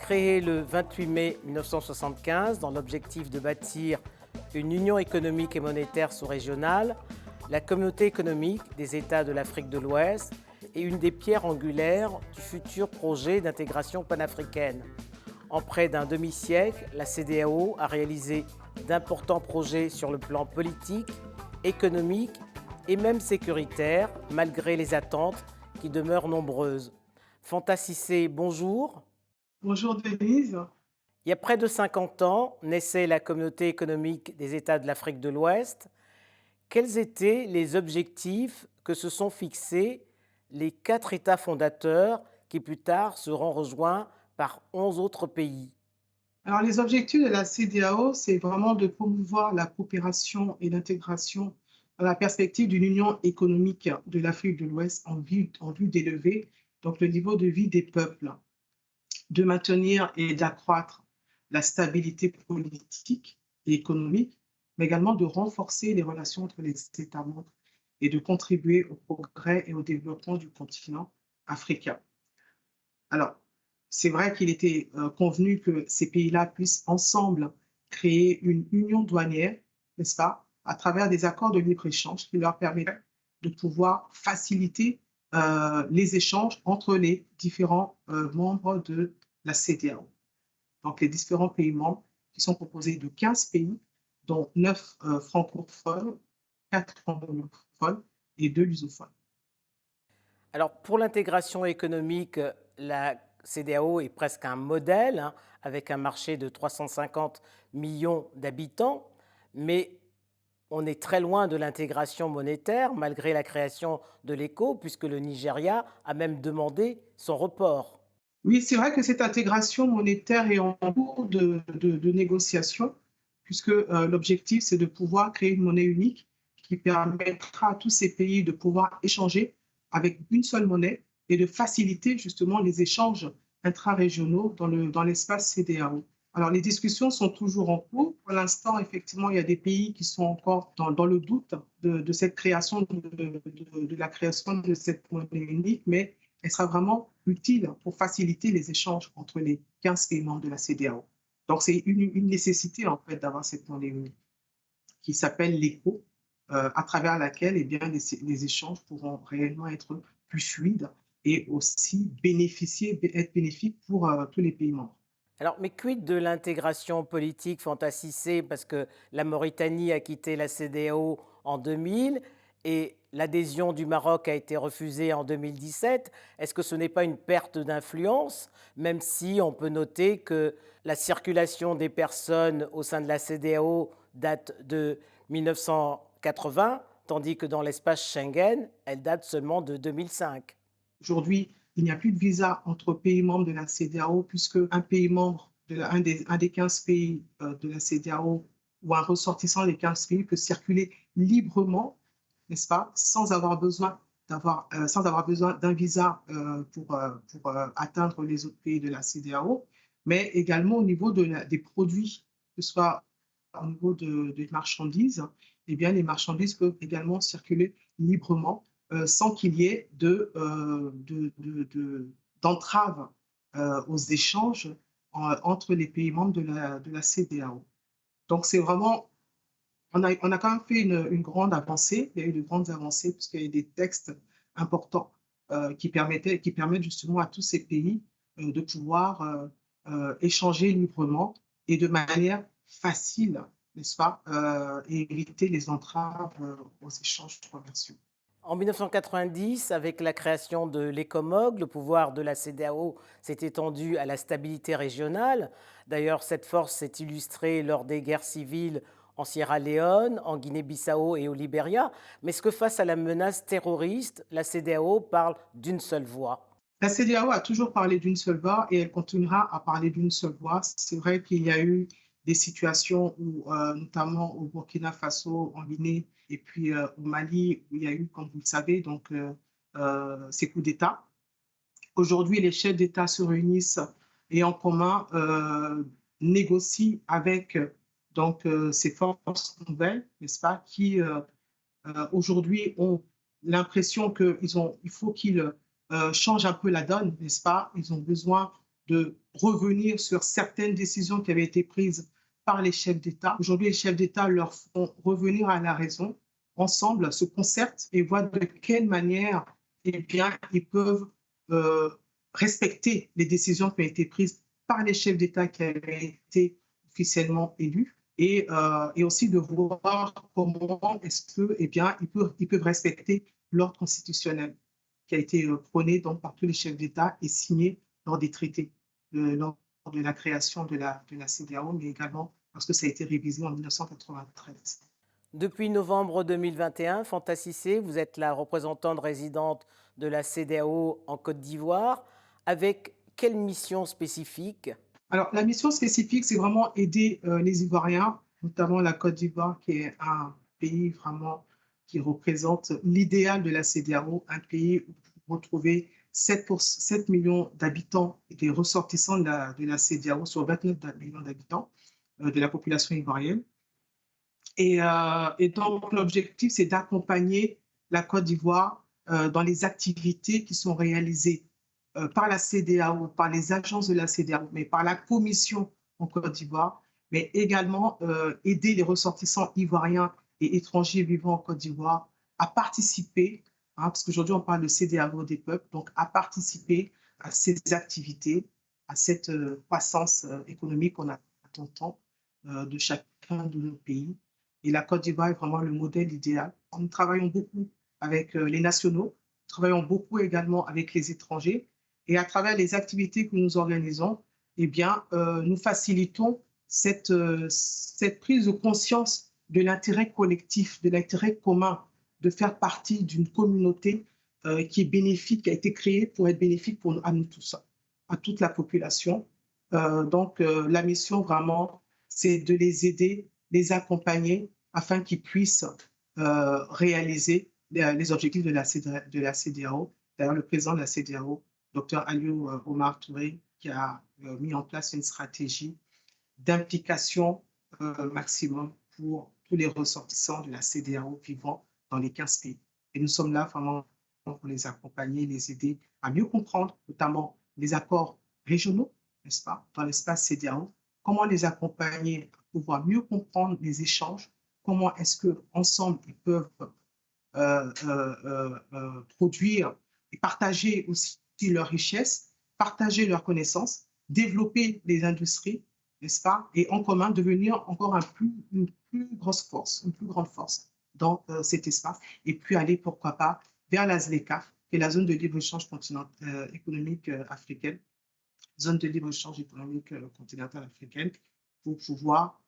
Créée le 28 mai 1975 dans l'objectif de bâtir une union économique et monétaire sous-régionale, la Communauté économique des États de l'Afrique de l'Ouest est une des pierres angulaires du futur projet d'intégration panafricaine. En près d'un demi-siècle, la CEDEAO a réalisé d'importants projets sur le plan politique, économique et même sécuritaire, malgré les attentes qui demeurent nombreuses. Fanta Cissé, bonjour. Bonjour Denise. Il y a près de 50 ans, naissait la Communauté économique des États de l'Afrique de l'Ouest. Quels étaient les objectifs que se sont fixés les 4 États fondateurs qui plus tard seront rejoints par 11 autres pays? Alors les objectifs de la CEDEAO, c'est vraiment de promouvoir la coopération et l'intégration dans la perspective d'une union économique de l'Afrique de l'Ouest en vue d'élever donc le niveau de vie des peuples, de maintenir et d'accroître la stabilité politique et économique, mais également de renforcer les relations entre les États membres et de contribuer au progrès et au développement du continent africain. Alors, c'est vrai qu'il était convenu que ces pays-là puissent ensemble créer une union douanière, n'est-ce pas, à travers des accords de libre-échange qui leur permettraient de pouvoir faciliter les échanges entre les différents membres de la CEDEAO. Donc, les différents pays membres qui sont composés de 15 pays, dont 9 francophones, 4 anglophones et 2 lusophones. Alors, pour l'intégration économique, la CEDEAO est presque un modèle, avec un marché de 350 millions d'habitants, mais on est très loin de l'intégration monétaire, malgré la création de l'ECO, puisque le Nigeria a même demandé son report. Oui, c'est vrai que cette intégration monétaire est en cours de négociation, puisque l'objectif, c'est de pouvoir créer une monnaie unique qui permettra à tous ces pays de pouvoir échanger avec une seule monnaie et de faciliter justement les échanges intra-régionaux dans l'espace CEDEAO. Alors, les discussions sont toujours en cours. Pour l'instant, effectivement, il y a des pays qui sont encore dans le doute de cette création, de la création de cette monnaie unique, mais elle sera vraiment utile pour faciliter les échanges entre les 15 pays membres de la CEDEAO. Donc, c'est une nécessité, en fait, d'avoir cette monnaie unique qui s'appelle l'ECO, à travers laquelle eh bien, les échanges pourront réellement être plus fluides et aussi être bénéfiques pour tous les pays membres. Alors, mais quid de l'intégration politique fantasissée, parce que la Mauritanie a quitté la CEDEAO en 2000 et l'adhésion du Maroc a été refusée en 2017. Est-ce que ce n'est pas une perte d'influence, même si on peut noter que la circulation des personnes au sein de la CEDEAO date de 1980, tandis que dans l'espace Schengen, elle date seulement de 2005? Aujourd'hui, il n'y a plus de visa entre pays membres de la CEDEAO puisque un pays membre, un des 15 pays de la CEDEAO ou un ressortissant des 15 pays peut circuler librement, n'est-ce pas, sans avoir besoin d'un visa pour atteindre les autres pays de la CEDEAO, mais également au niveau des produits, que ce soit au niveau des marchandises, eh bien, les marchandises peuvent également circuler librement sans qu'il y ait d'entrave aux échanges entre les pays membres de la CEDEAO. Donc, c'est vraiment, on a quand même fait une grande avancée. Il y a eu de grandes avancées puisqu'il y a eu des textes importants qui permettent justement à tous ces pays de pouvoir échanger librement et de manière facile, n'est-ce pas, et éviter les entraves aux échanges commerciaux. En 1990, avec la création de l'ECOMOG, le pouvoir de la CEDEAO s'est étendu à la stabilité régionale. D'ailleurs, cette force s'est illustrée lors des guerres civiles en Sierra Leone, en Guinée-Bissau et au Libéria. Mais est-ce que face à la menace terroriste, la CEDEAO parle d'une seule voix? La CEDEAO a toujours parlé d'une seule voix et elle continuera à parler d'une seule voix. C'est vrai qu'il y a eu des situations où, notamment au Burkina Faso, en Guinée et puis au Mali, où il y a eu, comme vous le savez, donc ces coups d'État. Aujourd'hui, les chefs d'État se réunissent et en commun négocient avec donc ces forces nouvelles, n'est-ce pas, qui aujourd'hui ont l'impression il faut qu'ils changent un peu la donne, n'est-ce pas? Ils ont besoin de revenir sur certaines décisions qui avaient été prises par les chefs d'État. Aujourd'hui, les chefs d'État leur font revenir à la raison, ensemble, se concertent et voient de quelle manière eh bien, ils peuvent euh, respecter les décisions qui ont été prises par les chefs d'État qui avaient été officiellement élus et aussi de voir comment est-ce que, eh bien, ils peuvent respecter l'ordre constitutionnel qui a été prôné donc, par tous les chefs d'État et signé lors des traités, lors de la création de la CEDEAO, mais également parce que ça a été révisé en 1993. Depuis novembre 2021, Fanta Cissé, vous êtes la représentante résidente de la CEDEAO en Côte d'Ivoire. Avec quelle mission spécifique? Alors, la mission spécifique, c'est vraiment aider les Ivoiriens, notamment la Côte d'Ivoire, qui est un pays vraiment qui représente l'idéal de la CEDEAO, un pays où vous retrouvez 7 millions d'habitants et des ressortissants de la CEDEAO sur 29 millions d'habitants de la population ivoirienne. Et donc, l'objectif, c'est d'accompagner la Côte d'Ivoire dans les activités qui sont réalisées par la CEDEAO, par les agences de la CEDEAO, mais par la Commission en Côte d'Ivoire, mais également aider les ressortissants ivoiriens et étrangers vivant en Côte d'Ivoire à participer, hein, parce qu'aujourd'hui on parle de CEDEAO des peuples, donc à participer à ces activités, à cette croissance économique qu'on attend tant de chacun de nos pays. Et la Côte d'Ivoire est vraiment le modèle idéal. Nous travaillons beaucoup avec les nationaux, nous travaillons beaucoup également avec les étrangers. Et à travers les activités que nous organisons, eh bien, nous facilitons cette prise de conscience de l'intérêt collectif, de l'intérêt commun, de faire partie d'une communauté qui est bénéfique, qui a été créée pour être bénéfique à nous tous, à toute la population. Donc, la mission vraiment, c'est de les aider, les accompagner afin qu'ils puissent réaliser les objectifs de la CEDEAO. D'ailleurs, le président de la CEDEAO, Dr Aliou Omar Touré, qui a mis en place une stratégie d'implication maximum pour tous les ressortissants de la CEDEAO vivant dans les 15 pays. Et nous sommes là vraiment pour les accompagner, les aider à mieux comprendre, notamment les accords régionaux, n'est-ce pas, dans l'espace CEDEAO, comment les accompagner pour pouvoir mieux comprendre les échanges, comment est-ce qu'ensemble ils peuvent produire et partager aussi leurs richesses, partager leurs connaissances, développer les industries, n'est-ce pas, et en commun devenir encore une plus grosse force, une plus grande force dans cet espace, et puis aller, pourquoi pas, vers la ZLECA, qui est la zone de libre-échange économique africaine, zone de libre-échange économique continentale africaine, pour pouvoir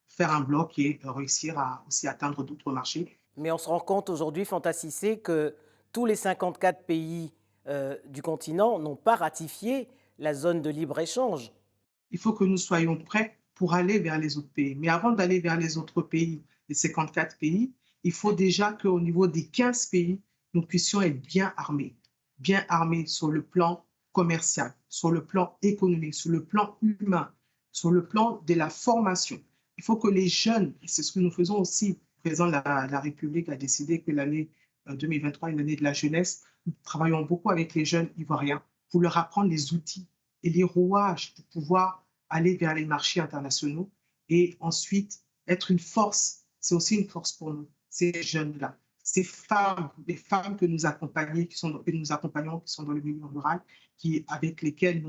faire un bloc et réussir à aussi atteindre d'autres marchés. Mais on se rend compte aujourd'hui, Fanta Cissé, que tous les 54 pays du continent n'ont pas ratifié la zone de libre-échange. Il faut que nous soyons prêts pour aller vers les autres pays. Mais avant d'aller vers les autres pays, les 54 pays, il faut déjà qu'au niveau des 15 pays, nous puissions être bien armés sur le plan commercial, sur le plan économique, sur le plan humain, sur le plan de la formation. Il faut que les jeunes, et c'est ce que nous faisons aussi, le président de la République a décidé que l'année 2023 est une année de la jeunesse. Nous travaillons beaucoup avec les jeunes ivoiriens pour leur apprendre les outils et les rouages pour pouvoir aller vers les marchés internationaux et ensuite être une force. C'est aussi une force pour nous, ces jeunes-là. Ces femmes, les femmes que nous accompagnons, qui sont dans le milieu rural, avec lesquelles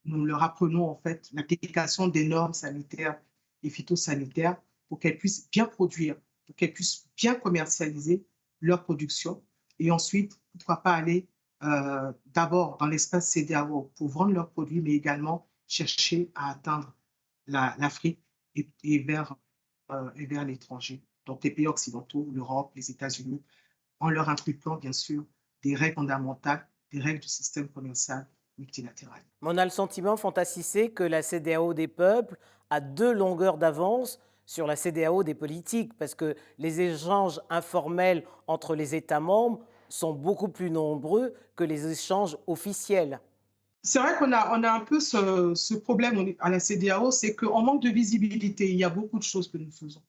nous leur apprenons en fait l'application des normes sanitaires et phytosanitaires pour qu'elles puissent bien produire, pour qu'elles puissent bien commercialiser leur production et ensuite, pourquoi pas aller d'abord dans l'espace CEDEAO pour vendre leurs produits, mais également chercher à atteindre l'Afrique et vers l'étranger, donc les pays occidentaux, l'Europe, les États-Unis, en leur inculquant bien sûr des règles fondamentales, des règles du système commercial multilatéral. Mais on a le sentiment, Fanta Cissé, que la CEDEAO des peuples a 2 longueurs d'avance sur la CEDEAO des politiques, parce que les échanges informels entre les États membres sont beaucoup plus nombreux que les échanges officiels. C'est vrai qu'on a un peu ce problème à la CEDEAO, c'est qu'on manque de visibilité. Il y a beaucoup de choses que nous faisons.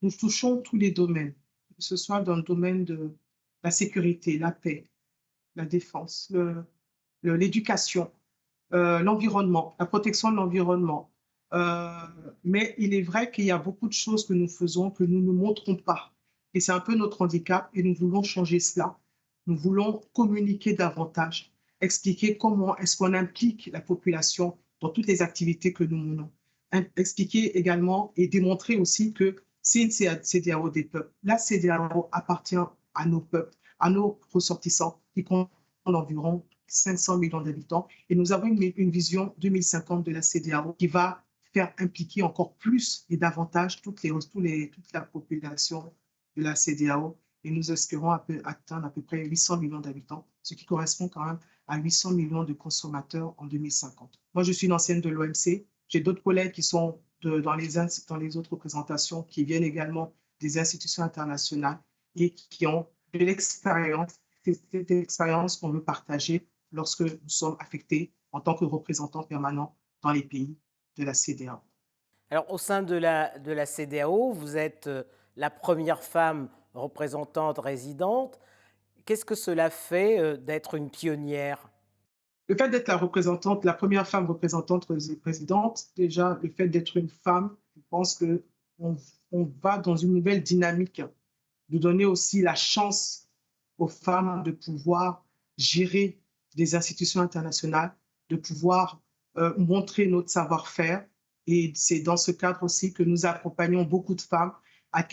Nous touchons tous les domaines, que ce soit dans le domaine de la sécurité, la paix, la défense, l'éducation, l'environnement, la protection de l'environnement. Euh, mais il est vrai qu'il y a beaucoup de choses que nous faisons que nous ne montrons pas. Et c'est un peu notre handicap et nous voulons changer cela. Nous voulons communiquer davantage, expliquer comment est-ce qu'on implique la population dans toutes les activités que nous menons. Expliquer également et démontrer aussi que c'est une CEDEAO des peuples. La CEDEAO appartient à nos peuples, à nos ressortissants qui comptent environ 500 millions d'habitants. Et nous avons une vision 2050 de la CEDEAO qui va faire impliquer encore plus et davantage toute la population de la CEDEAO. Et nous espérons atteindre à peu près 800 millions d'habitants, ce qui correspond quand même à 800 millions de consommateurs en 2050. Moi, je suis une ancienne de l'OMC. J'ai d'autres collègues qui sont dans les autres représentations, qui viennent également des institutions internationales et qui ont de l'expérience. C'est cette expérience qu'on veut partager lorsque nous sommes affectés en tant que représentants permanents dans les pays de la CEDEAO. Alors, au sein de la CEDEAO, vous êtes la première femme représentante résidente. Qu'est-ce que cela fait d'être une pionnière? Le fait d'être la première femme représentante présidente, déjà, le fait d'être une femme, je pense qu'on va dans une nouvelle dynamique, de donner aussi la chance aux femmes de pouvoir gérer des institutions internationales, de pouvoir montrer notre savoir-faire. Et c'est dans ce cadre aussi que nous accompagnons beaucoup de femmes afin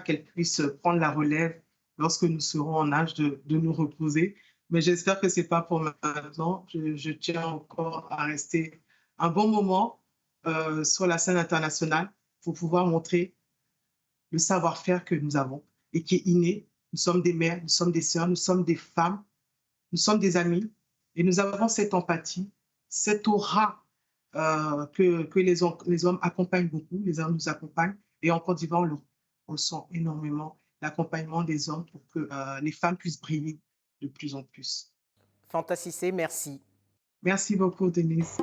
qu'elles puissent prendre la relève lorsque nous serons en âge de nous reposer. Mais j'espère que ce n'est pas pour maintenant. Je tiens encore à rester un bon moment sur la scène internationale pour pouvoir montrer le savoir-faire que nous avons et qui est inné. Nous sommes des mères, nous sommes des sœurs, nous sommes des femmes, nous sommes des amis et nous avons cette empathie, cette aura que les hommes accompagnent beaucoup, les hommes nous accompagnent et en Côte d'Ivoire, on ressent énormément l'accompagnement des hommes pour que les femmes puissent briller de plus en plus. Fanta Cissé, merci. Merci beaucoup, Denise.